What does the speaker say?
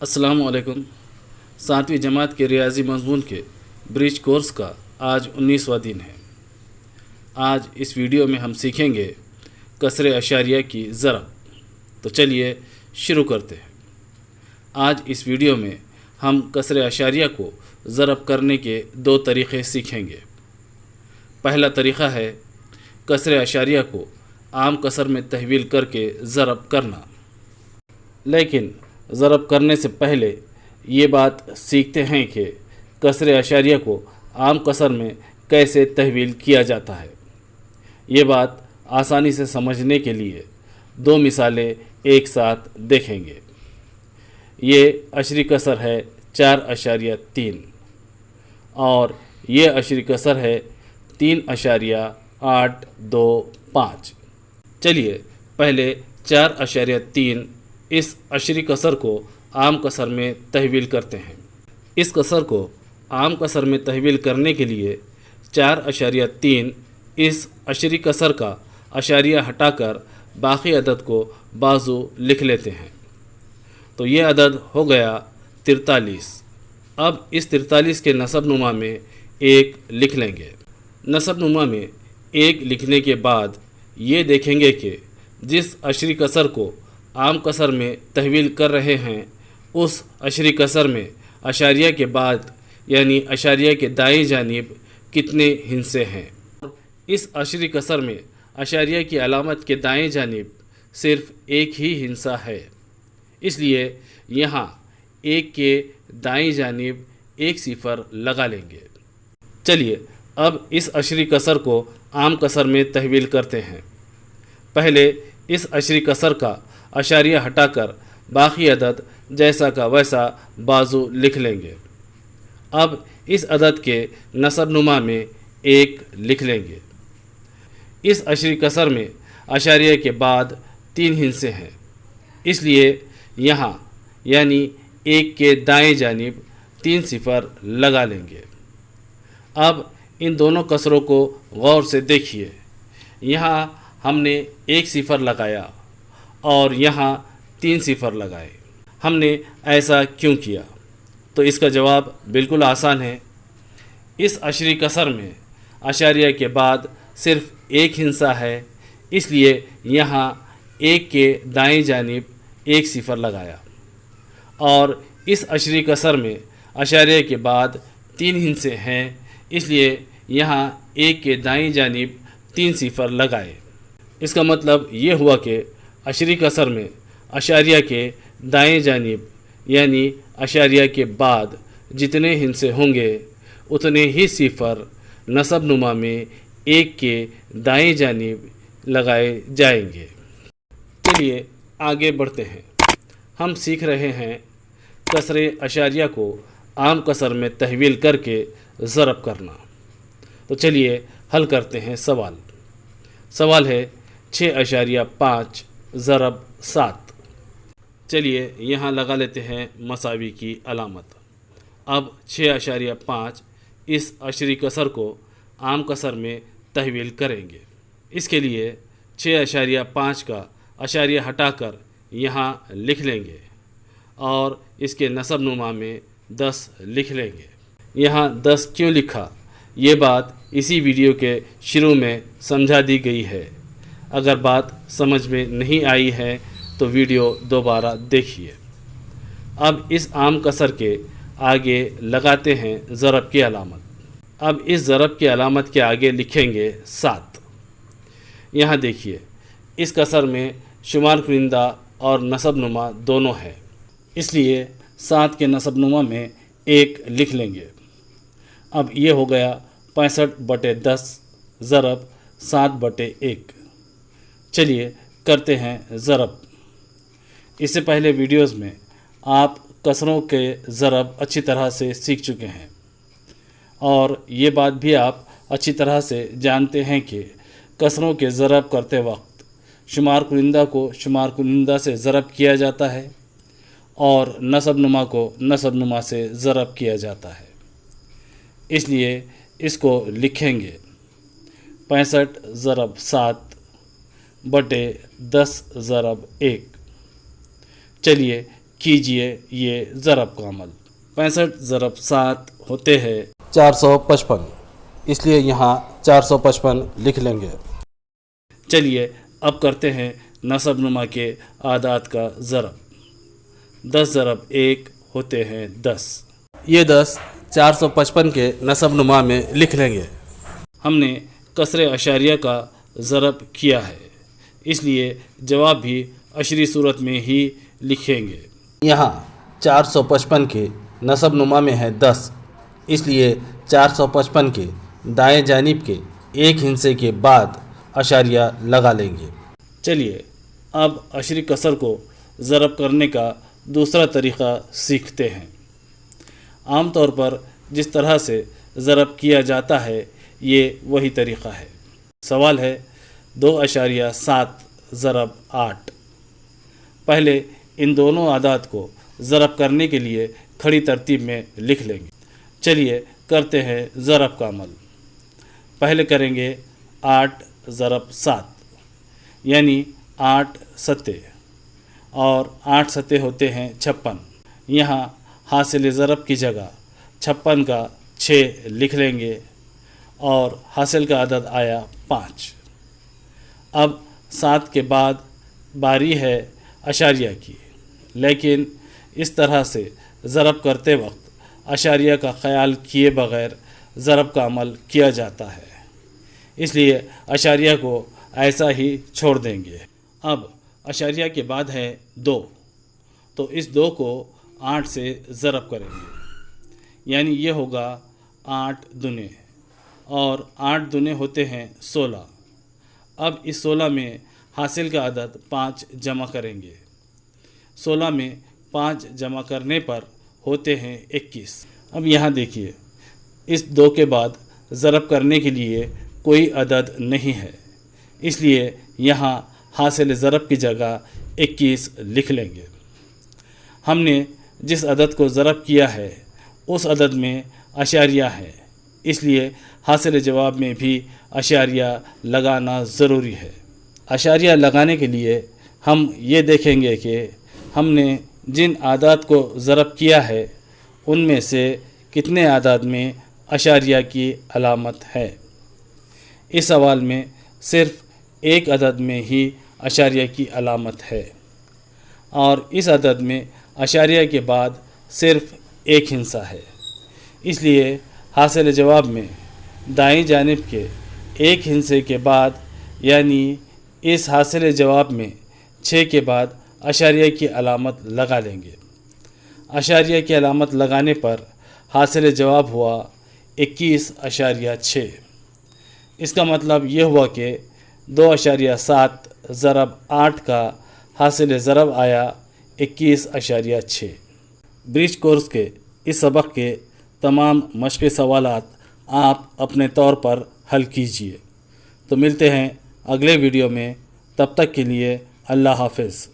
السلام علیکم۔ 7ویں جماعت کے ریاضی مضمون کے برج کورس کا آج 19واں دن ہے۔ آج اس ویڈیو میں ہم سیکھیں گے کسر اشاریہ کی ضرب۔ تو چلیے شروع کرتے ہیں۔ آج اس ویڈیو میں ہم کسر اشاریہ کو ضرب کرنے کے 2 طریقے سیکھیں گے۔ پہلا طریقہ ہے کسر اشاریہ کو عام کسر میں تحویل کر کے ضرب کرنا۔ لیکن ضرب کرنے سے پہلے یہ بات سیکھتے ہیں کہ کسر اشاریہ کو عام کسر میں کیسے تحویل کیا جاتا ہے۔ یہ بات آسانی سے سمجھنے کے لیے 2 مثالیں ایک ساتھ دیکھیں گے۔ یہ عشری کسر ہے 4.3 اور یہ عشری کسر ہے 3.825۔ چلیے پہلے 4.3 اس عشری کسر کو عام کسر میں تحویل کرتے ہیں۔ اس کسر کو عام کسر میں تحویل کرنے کے لیے 4.3 اس عشری کسر کا اشاریہ ہٹا کر باقی عدد کو بازو لکھ لیتے ہیں۔ تو یہ عدد ہو گیا 43۔ اب اس 43 کے نصب نما میں 1 لکھ لیں گے۔ نصب نما میں 1 لکھنے کے بعد یہ دیکھیں گے کہ جس عشری کسر کو عام کسر میں تحویل کر رہے ہیں اس عشری کسر میں اشاریہ کے بعد یعنی اشاریہ کے دائیں جانب کتنے ہندسے ہیں۔ اس عشری کسر میں اشاریہ کی علامت کے دائیں جانب صرف ایک ہی ہندسہ ہے، اس لیے یہاں 1 کے دائیں جانب 1 صفر لگا لیں گے۔ چلیے اب اس عشری کسر کو عام کسر میں تحویل کرتے ہیں۔ پہلے اس عشری کسر کا اشاریہ ہٹا کر باقی عدد جیسا کا ویسا بازو لکھ لیں گے۔ اب اس عدد کے نصب نما میں 1 لکھ لیں گے۔ اس عشری کسر میں اشاریہ کے بعد 3 ہندسے ہیں، اس لیے یہاں یعنی 1 کے دائیں جانب 3 صفر لگا لیں گے۔ اب ان دونوں کسروں کو غور سے دیکھیے۔ یہاں ہم نے 1 صفر لگایا اور یہاں 3 صفر لگائے۔ ہم نے ایسا کیوں کیا؟ تو اس کا جواب بالکل آسان ہے۔ اس عشری کسر میں اشاریہ کے بعد صرف 1 ہندسہ ہے، اس لیے یہاں 1 کے دائیں جانب 1 صفر لگایا، اور اس عشری کسر میں اشاریہ کے بعد 3 ہندسے ہیں، اس لیے یہاں 1 کے دائیں جانب 3 صفر لگائے۔ اس کا مطلب یہ ہوا کہ عشری کسر میں اشاریہ کے دائیں جانب یعنی اشاریہ کے بعد جتنے ہندسے ہوں گے اتنے ہی صفر نصب نما میں 1 کے دائیں جانب لگائے جائیں گے۔ چلیے آگے بڑھتے ہیں۔ ہم سیکھ رہے ہیں کسر اشاریہ کو عام کسر میں تحویل کر کے ضرب کرنا۔ تو چلیے حل کرتے ہیں سوال۔ سوال ہے 6.5 ضرب 7۔ چلیے یہاں لگا لیتے ہیں مساوی کی علامت۔ اب 6.5 اس عشری کسر کو عام کسر میں تحویل کریں گے۔ اس کے لیے 6.5 کا اشاریہ ہٹا کر یہاں لکھ لیں گے اور اس کے نصب نما میں 10 لکھ لیں گے۔ یہاں 10 کیوں لکھا یہ بات اسی ویڈیو کے شروع میں سمجھا دی گئی ہے۔ اگر بات سمجھ میں نہیں آئی ہے تو ویڈیو دوبارہ دیکھیے۔ اب اس عام کسر کے آگے لگاتے ہیں ضرب کی علامت۔ اب اس ضرب کی علامت کے آگے لکھیں گے 7۔ یہاں دیکھیے اس کسر میں شمار کنندہ اور نصب نما دونوں ہیں، اس لیے 7 کے نصب نما میں 1 لکھ لیں گے۔ اب یہ ہو گیا 65/10 ضرب 7/1۔ چلیے کرتے ہیں ضرب۔ اس سے پہلے ویڈیوز میں آپ کسروں کے ضرب اچھی طرح سے سیکھ چکے ہیں، اور یہ بات بھی آپ اچھی طرح سے جانتے ہیں کہ کسروں کے ضرب کرتے وقت شمار کنندہ کو شمار کنندہ سے ضرب کیا جاتا ہے اور نصب نما کو نصب نما سے ضرب کیا جاتا ہے۔ اس لیے اس کو لکھیں گے 65 ضرب 7/10 ضرب 1۔ چلیے کیجئے یہ ضرب کا عمل۔ 65 ضرب 7 ہوتے ہیں 455، اس لیے یہاں 455 لکھ لیں گے۔ چلیے اب کرتے ہیں نسب نما کے اعداد کا ضرب۔ 10 ضرب 1 ہوتے ہیں 10، یہ 10 455 کے نسب نما میں لکھ لیں گے۔ ہم نے کسر اشاریہ کا ضرب کیا ہے، اس لیے جواب بھی عشری صورت میں ہی لکھیں گے۔ یہاں 455 کے نسب نما میں ہے 10، اس لیے 455 کے دائیں جانب کے ایک ہندسے کے بعد اشاریہ لگا لیں گے۔ چلیے اب عشری کسر کو ضرب کرنے کا دوسرا طریقہ سیکھتے ہیں۔ عام طور پر جس طرح سے ضرب کیا جاتا ہے یہ وہی طریقہ ہے۔ سوال ہے 2.7 ضرب 8۔ پہلے ان دونوں اعداد کو ضرب کرنے کے لیے کھڑی ترتیب میں لکھ لیں گے۔ چلیے کرتے ہیں ضرب کا عمل۔ پہلے کریں گے 8 ضرب 7، یعنی 8 ستے، اور 8 ستے ہوتے ہیں 56۔ یہاں حاصل ضرب کی جگہ 56 کا 6 لکھ لیں گے اور حاصل کا عدد آیا 5۔ اب 7 کے بعد باری ہے اشاریہ کی، لیکن اس طرح سے ضرب کرتے وقت اشاریہ کا خیال کیے بغیر ضرب کا عمل کیا جاتا ہے، اس لیے اشاریہ کو ایسا ہی چھوڑ دیں گے۔ اب اشاریہ کے بعد ہے 2، تو اس 2 کو 8 سے ضرب کریں گے، یعنی یہ ہوگا 8 دونے، اور 8 دونے ہوتے ہیں 16۔ اب اس 16 میں حاصل کا عدد 5 جمع کریں گے۔ 16 میں 5 جمع کرنے پر ہوتے ہیں 21۔ اب یہاں دیکھیے اس 2 کے بعد ضرب کرنے کے لیے کوئی عدد نہیں ہے، اس لیے یہاں حاصل ضرب کی جگہ 21 لکھ لیں گے۔ ہم نے جس عدد کو ضرب کیا ہے اس عدد میں اشاریہ ہے، اس لیے حاصل جواب میں بھی اشاریہ لگانا ضروری ہے۔ اشاریہ لگانے کے لیے ہم یہ دیکھیں گے کہ ہم نے جن اعداد کو ضرب کیا ہے ان میں سے کتنے اعداد میں اشاریہ کی علامت ہے۔ اس سوال میں صرف ایک عدد میں ہی اشاریہ کی علامت ہے، اور اس عدد میں اشاریہ کے بعد صرف ایک ہندسہ ہے، اس لیے حاصل جواب میں دائیں جانب کے ایک ہندسے کے بعد، یعنی اس حاصل جواب میں 6 کے بعد اشاریہ کی علامت لگا لیں گے۔ اشاریہ کی علامت لگانے پر حاصل جواب ہوا 21.6۔ اس کا مطلب یہ ہوا کہ 2.7 ضرب 8 کا حاصل ضرب آیا 21.6۔ برج کورس کے اس سبق کے تمام مشقی سوالات آپ اپنے طور پر حل کیجئے۔ تو ملتے ہیں اگلے ویڈیو میں، تب تک کے لیے اللہ حافظ۔